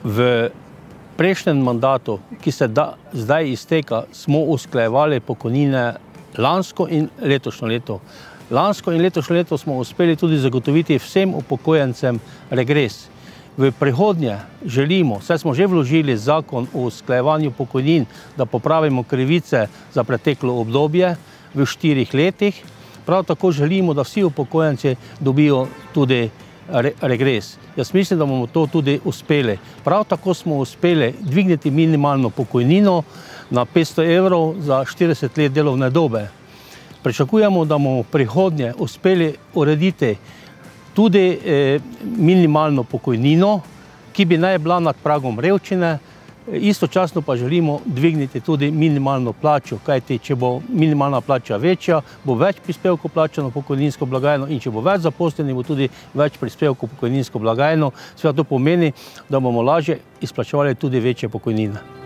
V prejšnjem mandatu, ki se zdaj izteka, smo usklajevali pokojnine lansko in letošnje leto. Lansko in letošnje leto smo uspeli tudi zagotoviti vsem upokojencem regres. V prihodnje želimo, saj smo že vložili zakon o usklajevanju pokojnin, da popravimo krivice za preteklo obdobje v 4 letih. Prav tako želimo, da vsi upokojenci dobijo tudi regres. Jaz mislim, da bomo to tudi uspeli. Prav tako smo uspeli dvigniti minimalno pokojnino na 500 evrov za 40 let delovne dobe. Pričakujemo, da bomo v prihodnje uspeli urediti tudi minimalno pokojnino, ki bi naj bila nad pragom revščine, istočasno pa želimo dvigniti tudi minimalno plačo, kajti če bo minimalna plača večja, bo več prispevkov plačano v pokojninsko blagajno in če bo več zaposlenih, bo tudi več prispevkov v pokojninsko blagajno. Seveda to pomeni, da bomo lažje izplačevali tudi večje pokojnine.